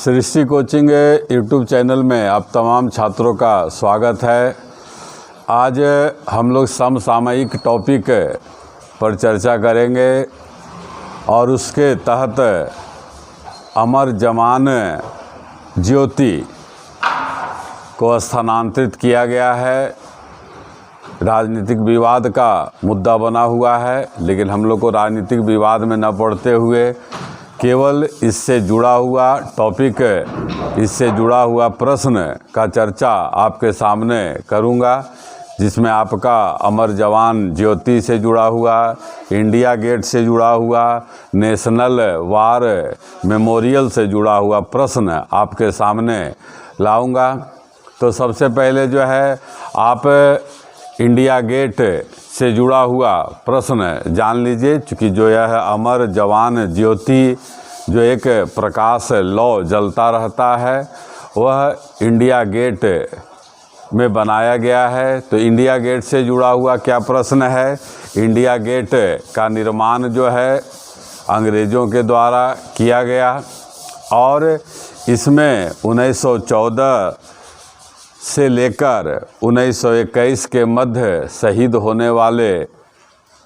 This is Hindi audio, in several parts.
सृष्टि कोचिंग यूट्यूब चैनल में आप तमाम छात्रों का स्वागत है। आज हम लोग समसामयिक टॉपिक पर चर्चा करेंगे और उसके तहत अमर जवान ज्योति को स्थानांतरित किया गया है। राजनीतिक विवाद का मुद्दा बना हुआ है, लेकिन हम लोग को राजनीतिक विवाद में न पड़ते हुए केवल इससे जुड़ा हुआ टॉपिक, इससे जुड़ा हुआ प्रश्न का चर्चा आपके सामने करूंगा, जिसमें आपका अमर जवान ज्योति से जुड़ा हुआ, इंडिया गेट से जुड़ा हुआ, नेशनल वार मेमोरियल से जुड़ा हुआ प्रश्न आपके सामने लाऊंगा। तो सबसे पहले जो है आप इंडिया गेट से जुड़ा हुआ प्रश्न जान लीजिए, चूँकि जो यह अमर जवान ज्योति जो एक प्रकाश लौ जलता रहता है वह इंडिया गेट में बनाया गया है। तो इंडिया गेट से जुड़ा हुआ क्या प्रश्न है? इंडिया गेट का निर्माण जो है अंग्रेज़ों के द्वारा किया गया और इसमें 1914 से लेकर 1921 के मध्य शहीद होने वाले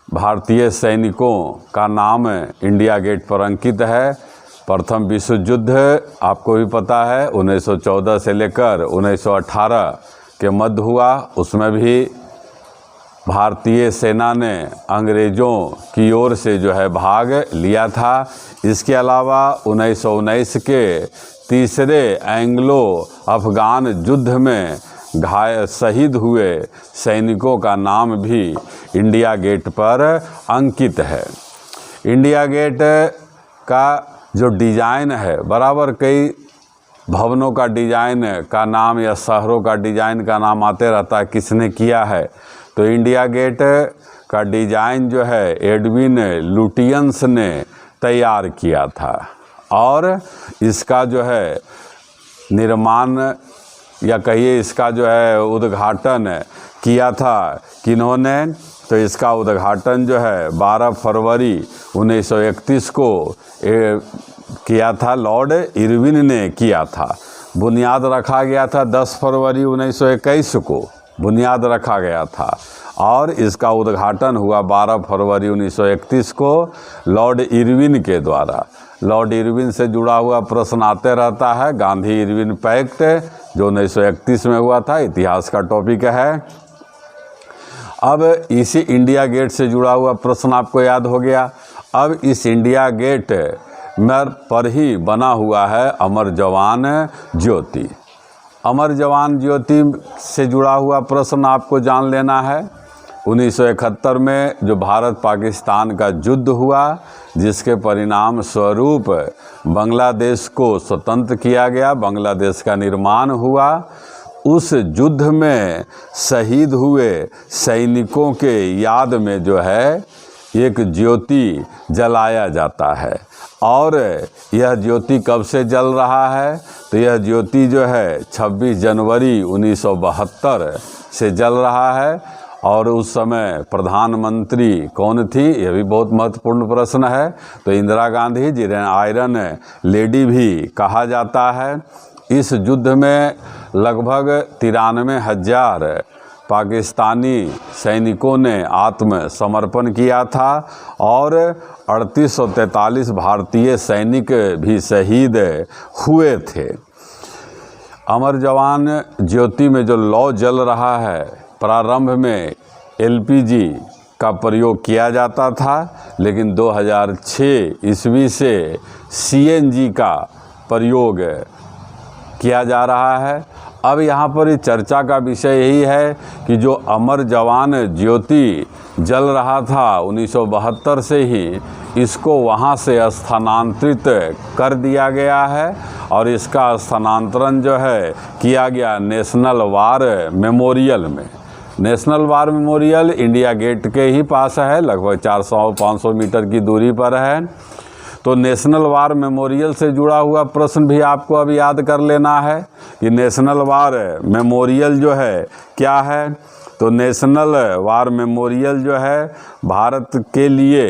भारतीय सैनिकों का नाम इंडिया गेट पर अंकित है। प्रथम विश्व युद्ध आपको भी पता है 1914 से लेकर 1918 के मध्य हुआ, उसमें भी भारतीय सेना ने अंग्रेज़ों की ओर से जो है भाग लिया था। इसके अलावा 1919 के तीसरे एंग्लो अफ़गान युद्ध में शहीद हुए सैनिकों का नाम भी इंडिया गेट पर अंकित है। इंडिया गेट का जो डिज़ाइन है, बराबर कई भवनों का डिज़ाइन का नाम या शहरों का डिज़ाइन का नाम आते रहता है, किसने किया है? तो इंडिया गेट का डिज़ाइन जो है एडविन लुटियंस ने तैयार किया था और इसका जो है निर्माण या कहिए इसका जो है उद्घाटन किया था किन्होंने? तो इसका उद्घाटन जो है 12 फरवरी 1931 को किया था, लॉर्ड इरविन ने किया था। बुनियाद रखा गया था 10 फरवरी 1921 को बुनियाद रखा गया था और इसका उद्घाटन हुआ 12 फरवरी 1931 को लॉर्ड इरविन के द्वारा। लॉर्ड इरविन से जुड़ा हुआ प्रश्न आते रहता है। गांधी इरविन पैक्ट जो 1931 में हुआ था, इतिहास का टॉपिक है। अब इसी इंडिया गेट से जुड़ा हुआ प्रश्न आपको याद हो गया। अब इस इंडिया गेट में पर ही बना हुआ है अमर जवान ज्योति। अमर जवान ज्योति से जुड़ा हुआ प्रश्न आपको जान लेना है। 1971 में जो भारत पाकिस्तान का युद्ध हुआ, जिसके परिणाम स्वरूप बांग्लादेश को स्वतंत्र किया गया, बांग्लादेश का निर्माण हुआ, उस युद्ध में शहीद हुए सैनिकों के याद में जो है एक ज्योति जलाया जाता है। और यह ज्योति कब से जल रहा है? तो यह ज्योति जो है 26 जनवरी 1972 से जल रहा है। और उस समय प्रधानमंत्री कौन थी? यह भी बहुत महत्वपूर्ण प्रश्न है। तो इंदिरा गांधी, जिन्हें आयरन लेडी भी कहा जाता है। इस युद्ध में लगभग 93,000 पाकिस्तानी सैनिकों ने आत्मसमर्पण किया था और 3843 भारतीय सैनिक भी शहीद हुए थे। अमर जवान ज्योति में जो लौ जल रहा है, प्रारंभ में LPG का प्रयोग किया जाता था, लेकिन 2006 ईस्वी से CNG का प्रयोग किया जा रहा है। अब यहाँ पर चर्चा का विषय यही है कि जो अमर जवान ज्योति जल रहा था 1972 से ही, इसको वहाँ से स्थानांतरित कर दिया गया है और इसका स्थानांतरण जो है किया गया नेशनल वार मेमोरियल में। National war memorial India Gate के ही पास है, लगभग 400-500 मीटर की दूरी पर है। तो नेशनल वार मेमोरियल से जुड़ा हुआ प्रश्न भी आपको अब याद कर लेना है कि नेशनल वार मेमोरियल जो है क्या है। तो नेशनल वार मेमोरियल जो है भारत के लिए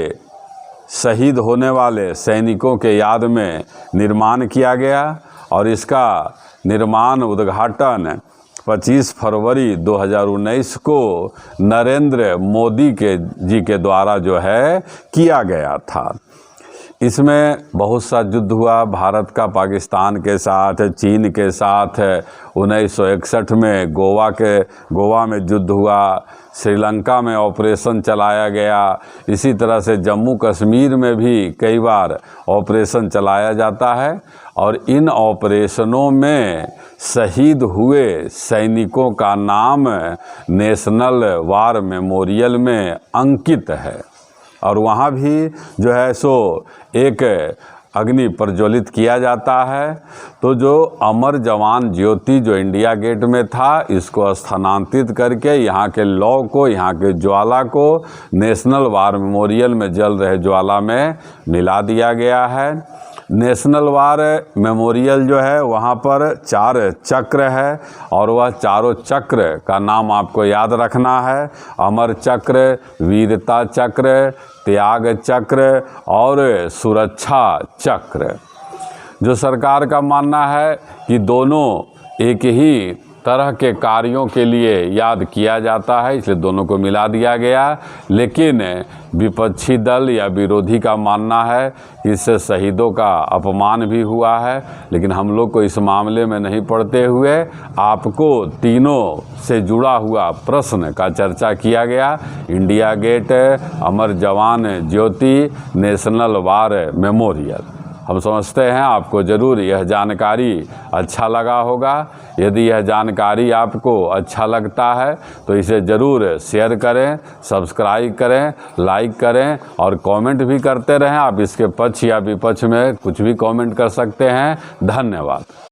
शहीद होने वाले सैनिकों के याद में निर्माण किया गया और इसका निर्माण उद्घाटन 25 फरवरी 2019 को नरेंद्र मोदी जी के द्वारा जो है किया गया था। इसमें बहुत सा युद्ध हुआ, भारत का पाकिस्तान के साथ, चीन के साथ 1961 में गोवा में युद्ध हुआ, श्रीलंका में ऑपरेशन चलाया गया। इसी तरह से जम्मू कश्मीर में भी कई बार ऑपरेशन चलाया जाता है और इन ऑपरेशनों में शहीद हुए सैनिकों का नाम नेशनल वार मेमोरियल में अंकित है और वहाँ भी जो है सो एक अग्नि प्रज्वलित किया जाता है। तो जो अमर जवान ज्योति जो इंडिया गेट में था, इसको स्थानांतरित करके यहाँ के लौ को, यहाँ के ज्वाला को नेशनल वार मेमोरियल में जल रहे ज्वाला में मिला दिया गया है। नेशनल वार मेमोरियल जो है वहाँ पर 4 चक्र है और वह चारों चक्र का नाम आपको याद रखना है। अमर चक्र, वीरता चक्र, त्याग चक्र और सुरक्षा चक्र। जो सरकार का मानना है कि दोनों एक ही तरह के कार्यों के लिए याद किया जाता है, इसलिए दोनों को मिला दिया गया। लेकिन विपक्षी दल या विरोधी का मानना है कि इससे शहीदों का अपमान भी हुआ है। लेकिन हम लोग को इस मामले में नहीं पड़ते हुए आपको तीनों से जुड़ा हुआ प्रश्न का चर्चा किया गया। इंडिया गेट, अमर जवान ज्योति, नेशनल वार मेमोरियल। हम समझते हैं आपको ज़रूर यह जानकारी अच्छा लगा होगा। यदि यह जानकारी आपको अच्छा लगता है तो इसे ज़रूर शेयर करें, सब्सक्राइब करें, लाइक करें और कमेंट भी करते रहें। आप इसके पक्ष या विपक्ष में कुछ भी कमेंट कर सकते हैं। धन्यवाद।